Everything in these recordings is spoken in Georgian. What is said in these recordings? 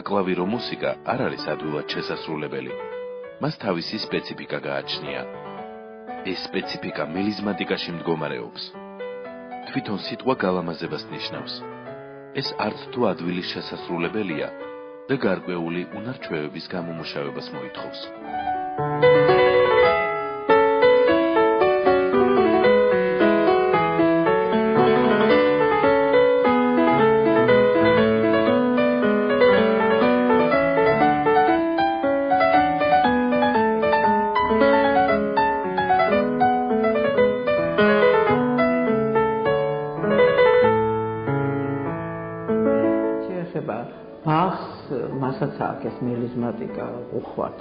საკლავირო მუსიკა არ არის ადვილად შესასრულებელი. მას თავისი სპეციფიკა გააჩნია. ეს სპეციფიკა მელიზმატიკაში მდგომარეობს. თვითონ სიტყვა გალამაზებას ნიშნავს. ეს არც თუ ადვილი შესასრულებელია და გარკვეული უნარჩვევების გამომუშავებას მოითხოვს. მასაც აქვს ეს მელიზმატიკა უხვად.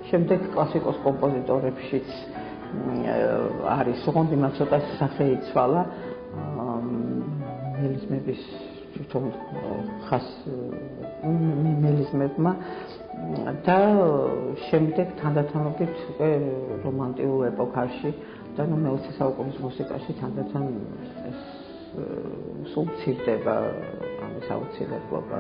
შემდეგ კლასიკოს კომპოზიტორებშიც არის, ოღონდ იმას ცოტა სახე იცვალა მელიზმების თვითონ ხას მელიზმებმა და შემდეგ თანდათანობით უკვე რომანტიულ ეპოქაში და მე-20 საუკუნის მუსიკაში თანდათან ეს სულ მცირდება ამის აუცილებლობა.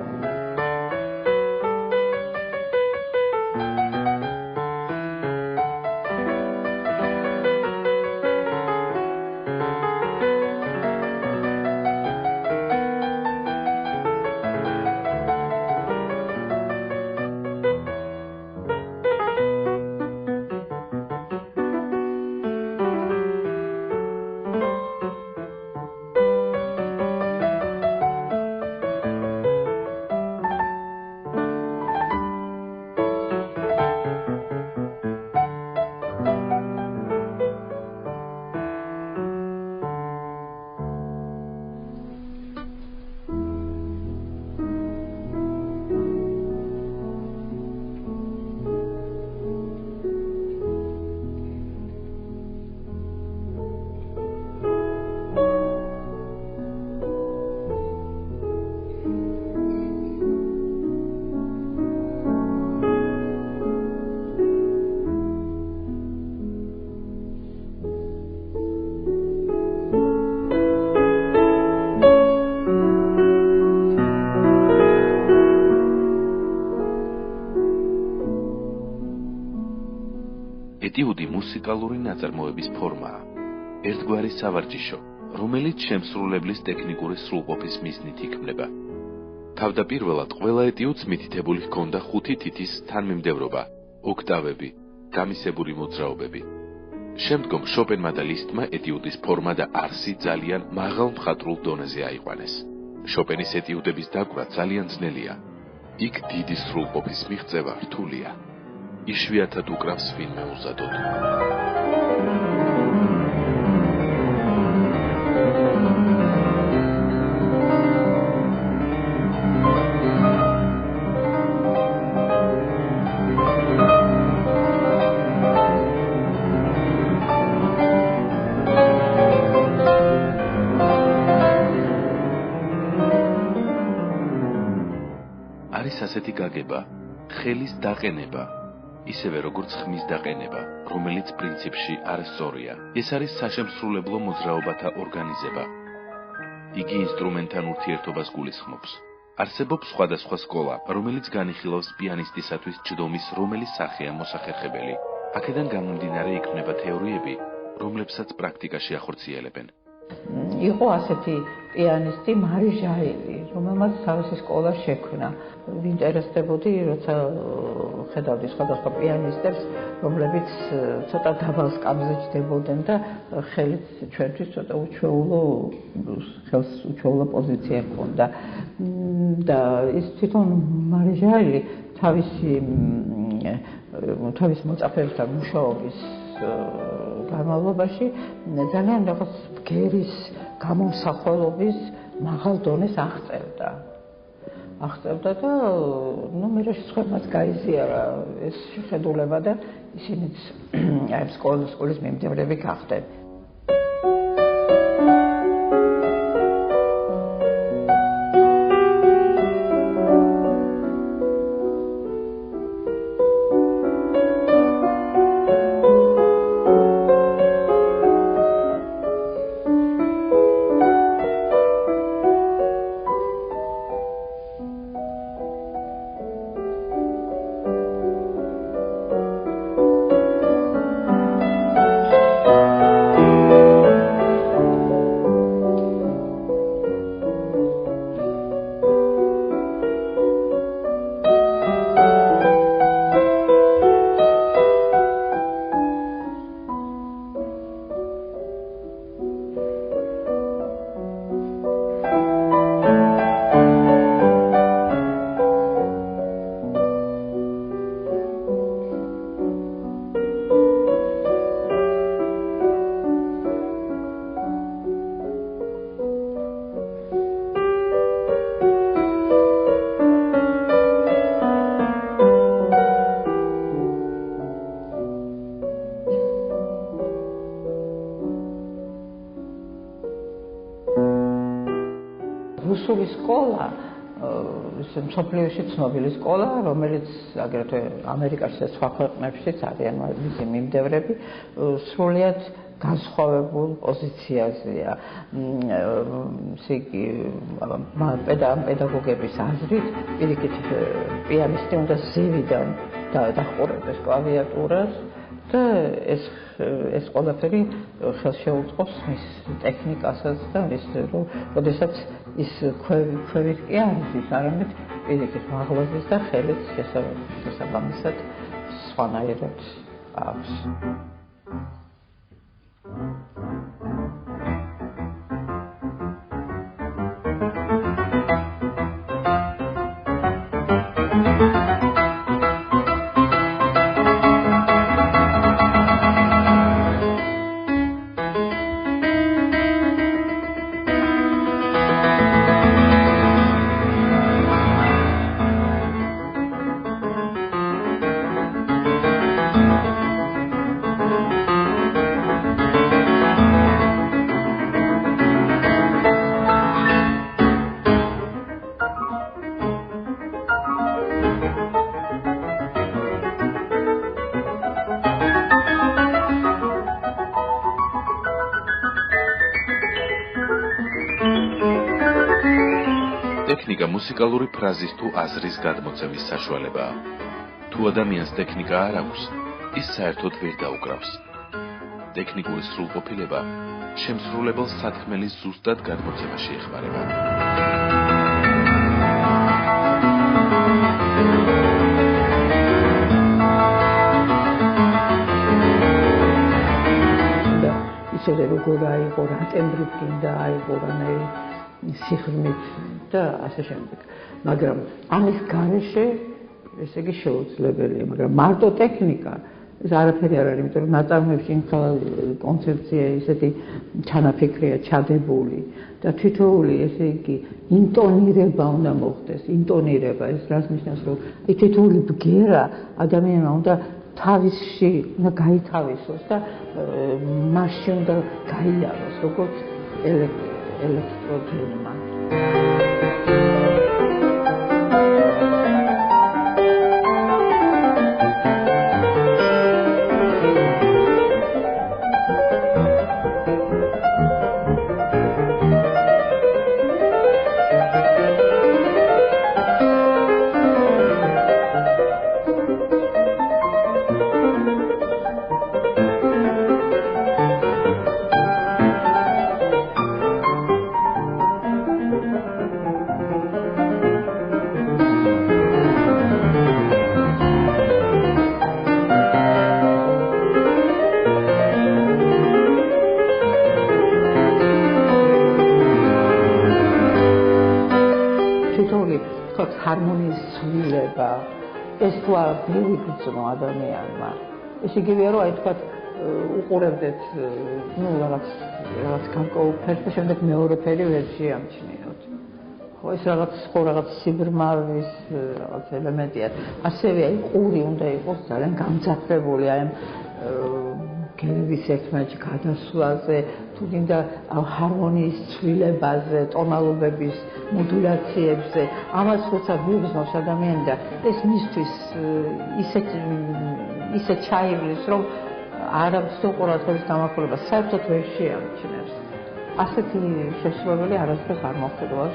ეტიუდი მუსიკალური ნაწარმოების ფორმაა. ერთგვარი სავარჯიშო, რომელიც შემსრულებლის ტექნიკური სრულყოფის მიზნით იქმნება. თავდაპირველად ყველა ეტიუდს მითითებული ჰქონდა 5 თითის თანმიმდევრობა, ოქტავები, გამისებური მოძრაობები. შემდგომ შოპენმა და ლისტმა ეტიუდის ფორმა და არსი ძალიან მაღალ მხატვრულ დონეზე აიყვანეს. შოპენის ეტიუდების დაკვრა ძალიან ძნელია. იქ დიდი სრულყოფის მიღწევა რთულია. იშვიათად უკრავს ვინმე უზადოდ. არის ასეთი გაგება, ხელის დაყენება, ისევე როგორც ხმის დაყენება, რომელიც პრინციპში არასწორია. ეს არის საშემსრულებლო მოძრაობათა ორგანიზება. იგი ინსტრუმენტთან ურთიერთობას გულისხმობს. არსებობს სხვადასხვა სკოლა, რომელიც განიხილავს პიანისტისათვის ჯდომის რომელი სახეა მოსახერხებელი. აქედან გამომდინარე იქმნება თეორიები, რომლებსაც პრაქტიკაში ახორციელებენ. იყო ასეთი პიანისტი მარი ჟაილი, რომელმაც თავისი სკოლა შექმნა. ვინტერესდებოდი, როცა ხედავდი სხვადასხვა პიანისტებს, რომლებიც ცოტა დაბალ სკამზე ჯდებოდნენ და ხელით ჩვენთვის ცოტა უჩვეულო პოზიცია ჰქონდა. და ის თვითონ მარი ჟაილი თავის მოწაფეებთან მუშაობის განმავლობაში ძალიან რაღაც ბგერის გამომსახველობის მაღალ დონეს აღწევდა და მე სხვებმაც გაიზიარა ეს შეხედულება და ისინიც აი სკოლის მიმდევრები გახდნენ. რუსული სკოლა მსოფლიოში ცნობილი სკოლა, რომელიც აგრეთვე ამერიკაში და სხვა ქვეყნებშიც არიან მისი მიმდევრები, სრულიად განსხვავებულ პოზიციაზეა. პედაგოგების აზრით, პირიქით პიანისტი უნდა ზევიდან დახურებდეს კლავიატურას და ეს ყველაფერი ხელს შეუწყობს მის ტექნიკასაც და ის როდესაც ის ქვევით კი არის ის, არამედ პირიქით მაღლოზის და ხელით შესაბამისად სხვანაირად აქვს. ტექნიკა მუსიკალური ფრაზის თუ აზრის გადმოცემის საშუალებაა. თუ ადამიანს ტექნიკა არ აქვს, ის საერთოდ ვერ დაუკრავს. ტექნიკური სრულყოფილება შემსრულებელს სათქმელის ზუსტად გადმოცემაში ეხმარება. ისე როგორ აიღო, რა ტემბრით გინდა აიღო, რანაირი სიღრმით და ასე შემდეგ. მაგრამ ამის გარეშე ესე იგი შეუძლებელია, მაგრამ მარტო ტექნიკა ეს არაფერი არ არის, იმიტომ რომ ნაწარმოებში კონცეფცია ისეთი ჩანაფიქრია, ჩადებული და თითოეული ესე იგი ინტონირება უნდა მოხდეს, ინტონირება ეს რას ნიშნავს, რომ თითოეული ბგერა ადამიანმა უნდა თავისში უნდა გაითავისოს და მასში უნდა გაიაროს, როგორც ელექტროდრომა. ჰარმონიის ცვლილება ეს თუ არა ბევრი გრძნო ადამიანმა ეს იგივეა რომ აი თქვა უყურებდეთ რაღაც გარკვეულ ფერს და შემდეგ მეორე ფერი ვერ შეამჩნიოთ ხო ეს რაღაც სიბრმავის რაღაც ელემენტია ასევე აი ყური უნდა იყოს ძალიან გამძაფრებული აი გერების ერთმანეთში გადასვლაზე თუ გინდა ჰარმონიის ცვლილებაზე ტონალობების მოდულაციებზე ამას როცა ვიგრძნობს ადამიანი და ეს მისთვის ისე ჩაივლის რომ არამხოლოდ ყურადღების გამახვილება საერთოდ ვერ შეამჩნევს ასეთი შესრულებელი არასდროს არ მოხდოს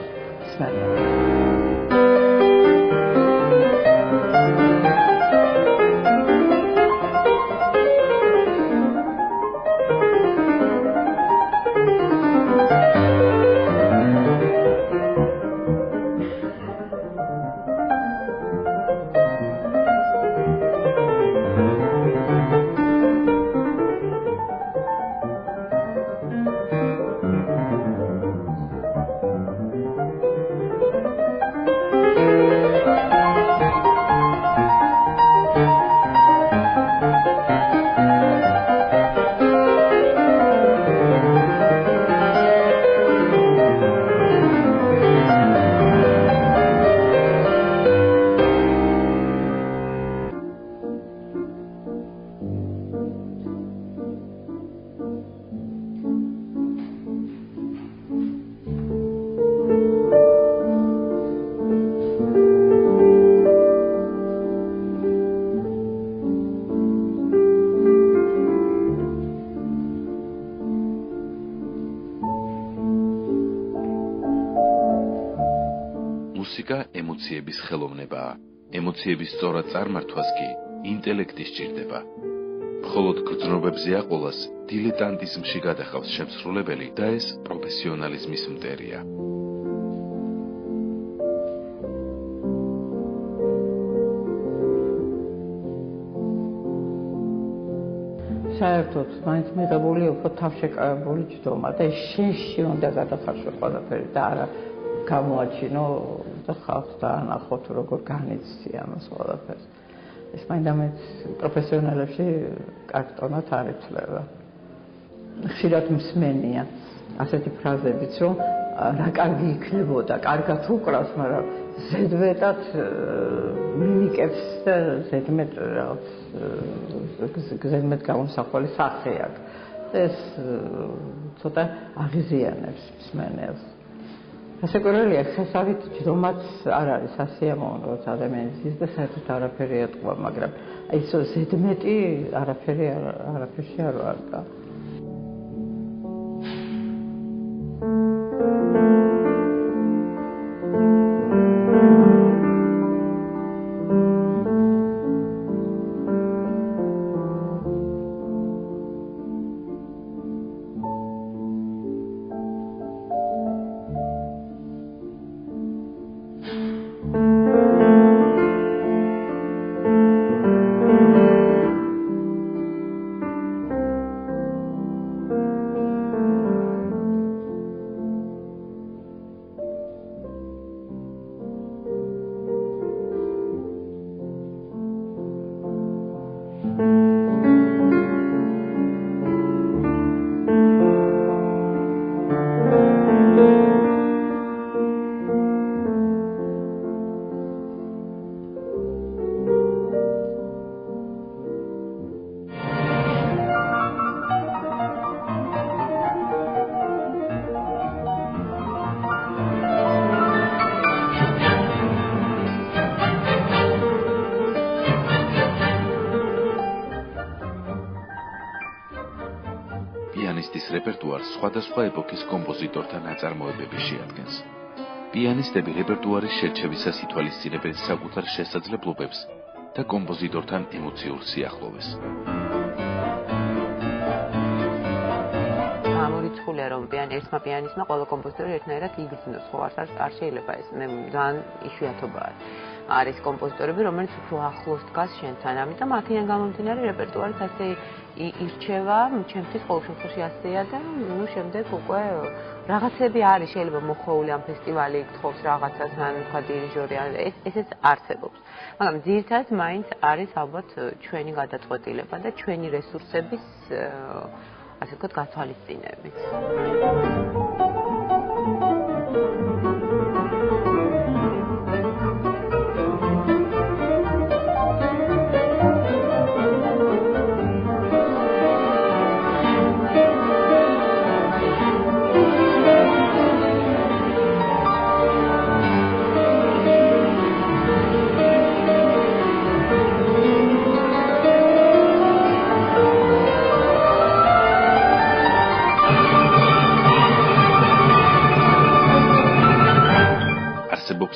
სმენა მუსიკა ემოციების ხელოვნებაა. ემოციების სწორად წარმართვას კი ინტელექტი სჭირდება. მხოლოდ გრძნობებზე აყოლას დილეტანტიზმში გადახავს შემსრულებელი და ეს პროფესიონალიზმის მტერია. საერთოდ მაინც მიღებული უფრო თავშეკავებული ჯდომა და შენში უნდა გადახარშო ყველაფერი და არა გამოაჩინო და ხალხს დაანახო თუ როგორ განიცდი ამას ყველაფერს. ეს მაინდამაინც პროფესიონალებში კარგ ტონად არ ითვლება. ხშირად მსმენია ასეთი ფრაზებიც, რომ რა კარგი იქნებოდა, კარგად უკრავს, მაგრამ ზედმეტად მიმიკებს და ზედმეტ გამოსახული სახე აქვს. ეს ცოტა აღიზიანებს მსმენელს. გასაკვირველია, ხესავით ჯდომაც არ არის სასიამოვნო, როცა ადამიანი ზის და საერთოდ არაფერი ეტყვა, მაგრამ აი ეს ზედმეტი არაფერში არ ვარდა. პიანისტის რეპერტუარს სხვადასხვა ეპოქის კომპოზიტორთა ნაწარმოებები შეადგენს. პიანისტები რეპერტუარის შერჩევისას ითვალისწინებენ საკუთარ შესაძლებლობებს და კომპოზიტორთან ემოციურ სიახლოვეს. ამორიცხულია, რომ ერთმა პიანისტმა ყველა კომპოზიტორი ერთნაირად იგრძნოს, ხო არ შეიძლება ეს, ძალიან იშვიათობაა. არის კომპოზიტორები, რომელიც უფრო ახლოს დგას შენთან, ამიტომ აქედან გამომდინარე რეპერტუარიც ასე ირჩევა, ჩემთვის ყოველ შემთხვევაში ასეა და შემდეგ უკვე რაღაცები არის, შეიძლება მოხეული ამ ფესტივალი გთხოვს რაღაცას, ან თქვა დირიჟორი, ესეც არსებობს. მაგრამ ძირითადად მაინც არის ალბათ ჩვენი გადაწყვეტილება და ჩვენი რესურსების ასე ვთქვათ გათვალისწინებით.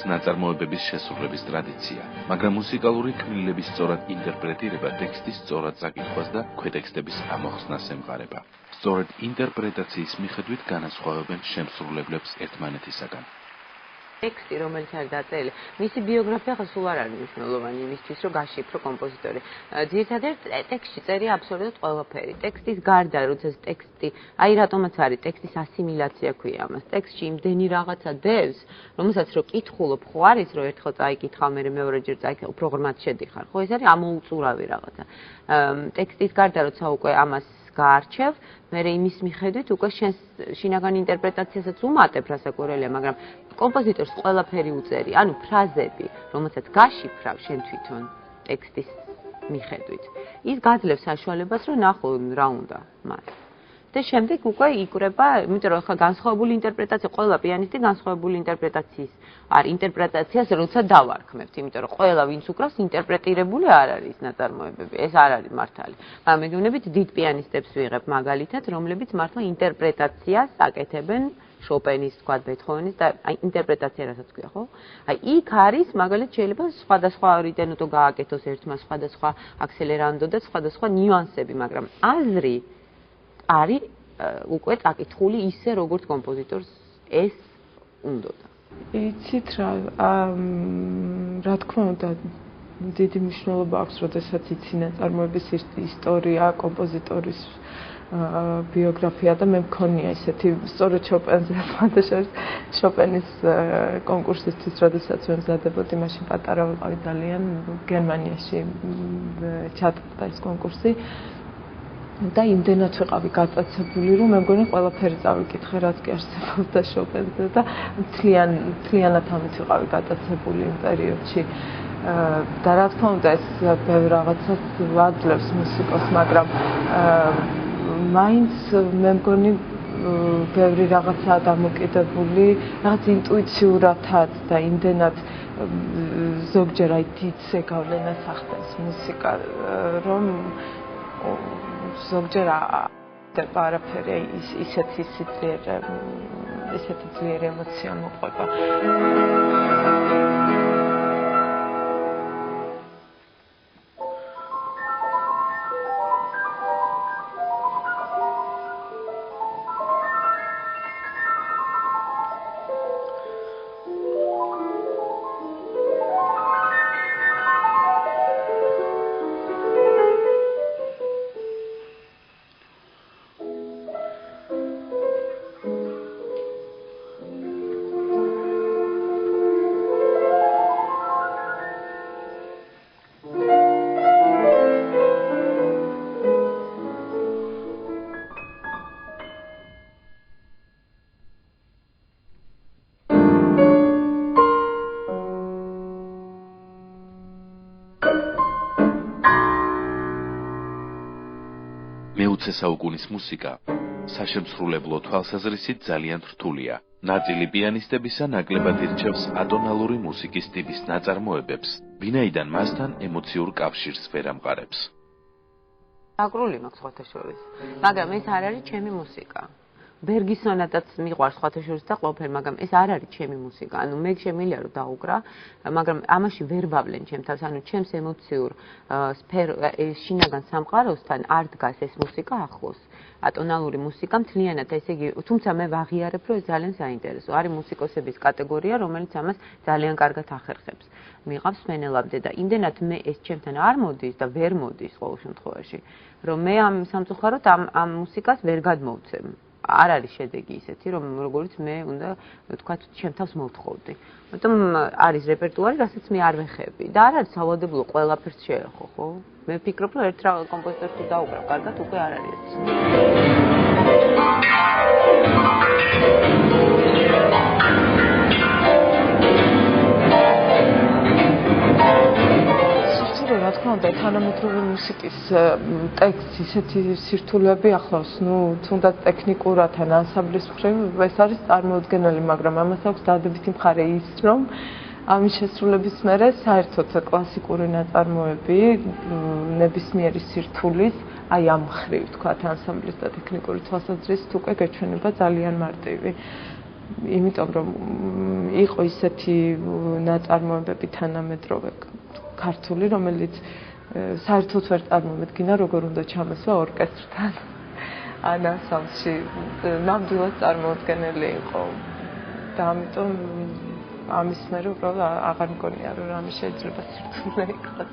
ნაწარმოებების შესრულების ტრადიცია, მაგრამ მუსიკალური ქმნილების სწორად ინტერპრეტირება ტექსტის სწორად წაკითხვას და ქვეტექსტების ამოხსნას ემყარება. სწორედ ინტერპრეტაციის მიხედვით განასხვავებენ შემსრულებლებს ერთმანეთისაგან. ტექსტი, რომელიც არის დაწერილი, მისი ბიოგრაფია ხო სულ არ არის მნიშვნელოვანი იმისთვის, რომ გაშიფრო კომპოზიტორი. ძირითადად ტექსტში წერია აბსოლუტურად ყველაფერი. ტექსტის გარდა, როცა ტექსტი, აი რატომაც არის ტექსტის ასიმილაცია ქვია ამას. ტექსტში იმდენი რაღაცა დევს, რომელსაც რო კითხულობ, ხო არის, რომ ერთხელ წაიკითხავ, მე მეორეჯერ წაიკითხავ, უფრო ღრმად შედიხარ. ხო, ეს არის ამოუწურავი რაღაცა. ტექსტის გარდა, როცა უკვე ამას გაარჩევ, მე იმის მიხედვით უკვე შენს შინაგან ინტერპრეტაციასაც უმატებ, რასაკვირველია, მაგრამ კომპოზიტორს ყველაფერი უწერი, ანუ ფრაზები, რომელსაც გაშიფრავ შენ თვითონ ტექსტის მიხედვით. ის გაძლევს საშუალებას, რომ ნახო რა უნდა მას. და შემდეგ უკვე იკვრება, იმიტომ რომ ხა განსხვავებული ინტერპრეტაცია, ყველა პიანისტი განსხვავებული ინტერპრეტაციის ინტერპრეტაციას როცა დავარქმევთ, იმიტომ რომ ყველა ვინც უკრავს ინტერპრეტირებული არ არის ნაწარმოებები, ეს არ არის მართალი. მაგრამ მეგონებით დიდ პიანისტებს ვიღებ მაგალითად, რომლებიც მართლა ინტერპრეტაციას აკეთებენ შოპენის, თქვა ბეთჰოვენის და აი ინტერპრეტაცია რასაც ქვია, ხო? აი იქ არის მაგალითად შეიძლება სხვადასხვა რიტენოტო გააკეთოს ერთმა სხვადასხვა აქსელერანდო და სხვადასხვა ნიუანსები, მაგრამ აზრი არის უკვე წაკითხული ისე როგორც კომპოზიტორს ეს უნდოდა. იცით რა თქმა უნდა დიდი მნიშვნელობა აქვს, როდესაც იცი ნაწარმოების ისტორია, კომპოზიტორის ბიოგრაფია და მე მქონია ისეთი სწორედ შოპენზე ფანტაშორის შოპენის კონკურსისთვის, როდესაც მე მზადებოდი, მაშინ პატარა ვიყავი ძალიან გერმანიაში ჩატარდა ეს კონკურსი და იმდენად ვიყავი გაწაცებული, რომ მე მგონი ყველაფერი წავიკითხე, რაც კი არსებობდა შოპენზე და მთლიანად ამით ვიყავი გაწაცებული იმ პერიოდში. და რა თქმა უნდა ეს ბევრ რაღაცას აძლევს მუსიკოს, მაგრამ მაინც მე მგონი ბევრი რაღაცაა დამოკიდებული, რაღაც ინტუიციურადაც და იმდენად ზოგჯერ აი დიდზე გავლენას ახდენს მუსიკა, რომ ზოგჯერ არაფერი ისეთი ძლიერი ემოცია მოყვება. მეოცე საუკუნის მუსიკა საშემსრულებლო თვალსაზრისით ძალიან რთულია. ნაწილი პიანისტებისა ნაკლებად ირჩევს ატონალური მუსიკის ტიპის ნაწარმოებებს, ვინაიდან მასთან ემოციურ კავშირს ვერ ამყარებს. აკრული მაქვს სხვათა შორის, მაგრამ ეს არ არის ჩემი მუსიკა. ბერგისონადაც მიყვარს სხვათა შორის და ყველაფერი, მაგრამ ეს არ არის ჩემი მუსიკა. ანუ მე შემიძლია რომ დაუკრა, მაგრამ ამაში ვერ ვავლენ ჩემ თავს, ანუ ჩემს ემოციურ შინაგან სამყაროსთან არ დგას ეს მუსიკა ახლოს. ატონალური მუსიკა მთლიანად, ესე იგი, თუმცა მე ვაღიარებ, რომ ეს ძალიან საინტერესო. არის მუსიკოსების კატეგორია, რომელიც ამას ძალიან კარგად ახერხებს. მიყავს სვენელამდე და იმდენად მე ეს ჩემთან არ მოდის და ვერ მოდის ყოველ შემთხვევაში, რომ მე ამ სამწუხაროდ ამ მუსიკას ვერ გადმოვცემ. არ არის შედეგი ისეთი, რომ როგორც მე უნდა ვთქვათ, ჩემ თავს მოვთხოვდი. მაგრამ არის რეპერტუარი, რასაც მე არ ვეხები და არ არის სავალდებულო ყველაფერს შეეხო, ხო? მე ვფიქრობ, რომ ერთ კომპოზიტორს თუ დაუკრავ, კარგად უკვე არ არის ეს. რა თქმა უნდა, თანამედროვე მუსიკის ტექსტს ისეთი სირთულეები ახლავს, თუნდაც ტექნიკურად ან ანსამბლის მხრივ ეს არის წარმოუდგენელი, მაგრამ ამას აქვს დადებითი მხარე ის, რომ ამის შესრულების მერე საერთოდ კლასიკური ნაწარმოები ნებისმიერი სირთულის, აი ამ მხრივ, თქვათ, ანსამბლის და ტექნიკური თვალსაზრისით უკვე გეჩვენება ძალიან მარტივი. იმიტომ რომ იყო ისეთი ნაწარმოებები თანამედროვე ქართული, რომელიც საერთოდ ვერ წარმომედგინა, როგორ უნდა ჩამოსვა ორკესტრთან ან ანსამბლში, ნამდვილად წარმოუდგენელი იყო და ამიტომ ამის მერე უბრალოდ აღარ მგონია, რომ რამე შეიძლება სირთულე იყოს.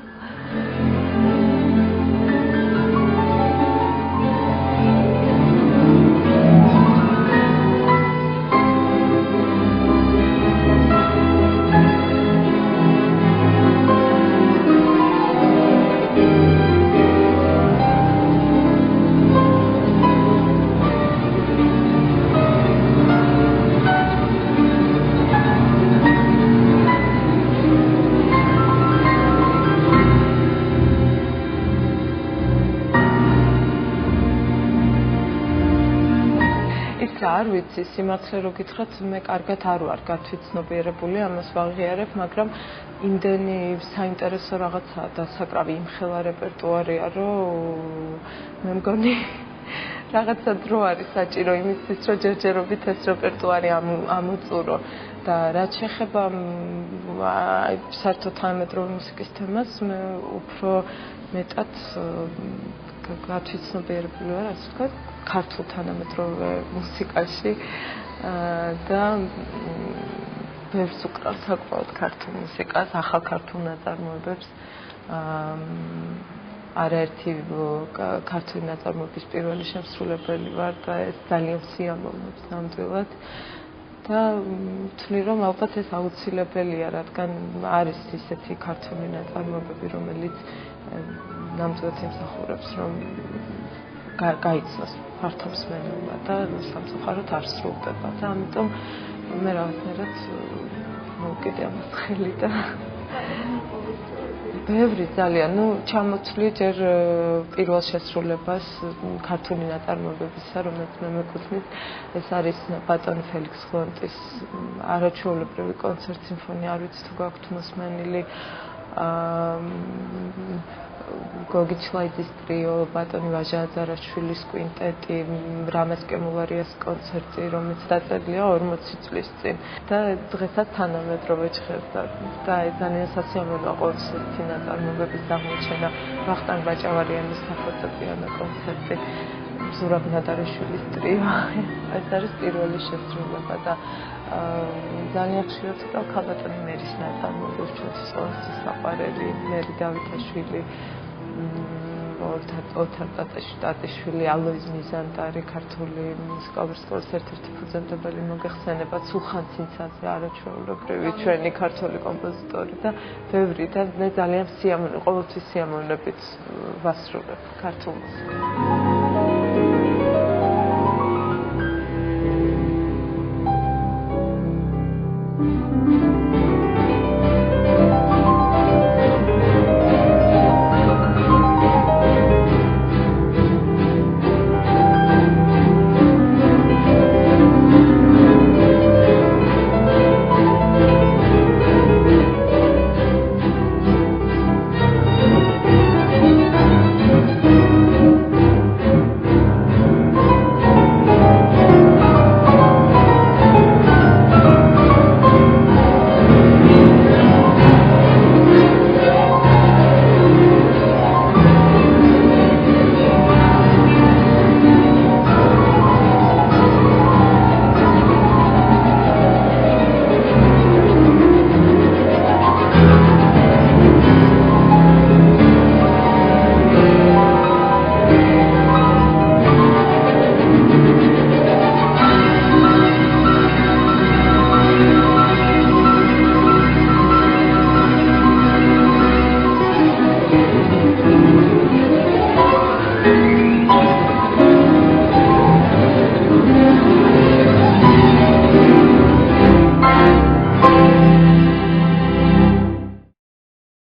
არ ვიცი, სიმართლე რო გითხრათ, მე კარგად არ ვარ გათვითცნობიერებული, ამას ვაღიარებ, მაგრამ იმდენი საინტერესო რაღაცაა დასაკრავი იმხელა რეპერტუარია, რომ მე მგონი რაღაცა დრო არის საჭირო იმისთვის, რომ ჯერჯერობით ეს რეპერტუარი ამოწურო და რაც შეეხება საერთოდ თანამედროვე მუსიკის თემას, მე უფრო მეტად გათვითცნობიერებული ვარ, ასე ვთქვათ, ქართულ თანამედროვე მუსიკაში და ბევრს უკრავ საკმაოდ ქართულ მუსიკას, ახალ ქართულ ნაწარმოებებს. არაერთი ქართული ნაწარმოების პირველი შემსრულებელი ვარ და ეს ძალიან სიამოვნებს ნამდვილად. და ვთვლი, რომ ალბათ ეს აუცილებელია, რადგან არის ისეთი ქართული ნაწარმოებები, რომელიც ნამდვილად იმსახურებს, რომ გაიცნოს ფართო მსმენელმა და სამწუხაროდ არ სრულდება და ამიტომ მე რაღაცნაირად მოვკიდე ამას ხელი და ბევრი ძალიან, ჩამოთვლი ჯერ პირველ შესრულებას ქართული ნაწარმოებებისა, რომელიც მე მეკუთვნის, ეს არის ბატონი ფელიქს ხლონტის არაჩვეულებრივი კონცერტ სიმფონია, არ ვიცი თუ გაქვთ მოსმენილი, გოგი ჩლაიძის ტრიო, ბატონი ვაჟა აძარაშვილის კვინტეტი, რამაზ კემულარიას კონცერტი, რომელიც დაწერილია 40 წლის წინ და დღესაც თანამედროვე ჭხერდა და ძალიან სასიამოვნოა ყოველთვის ნაწარმოებების აღმოჩენა, ვახტანგ ბაჭავარიანის საფორტეპიანო კონცერტი, ზურაბ ნადარაშვილის ტრიო. ეს არის პირველი შესრულება და ძალიან ხშირად ვკრავ ქალბატონი მერის ნაწარმოებებს, ჩვენთვის ყოველთვის საყვარელი მერი დავითაშვილი, ოთარ ტატიშვილი, ალოიზ მიზანდარი, ქართული მუსიკალური სკოლის ერთ-ერთი ფუძემდებელი მოგეხსენება, სულხან ცინცაძე, არაჩვეულებრივი ჩვენი ქართული კომპოზიტორი და ბევრი და მე ძალიან ყოველთვის სიამოვნებით ვასრულებ ქართულ მუსიკას.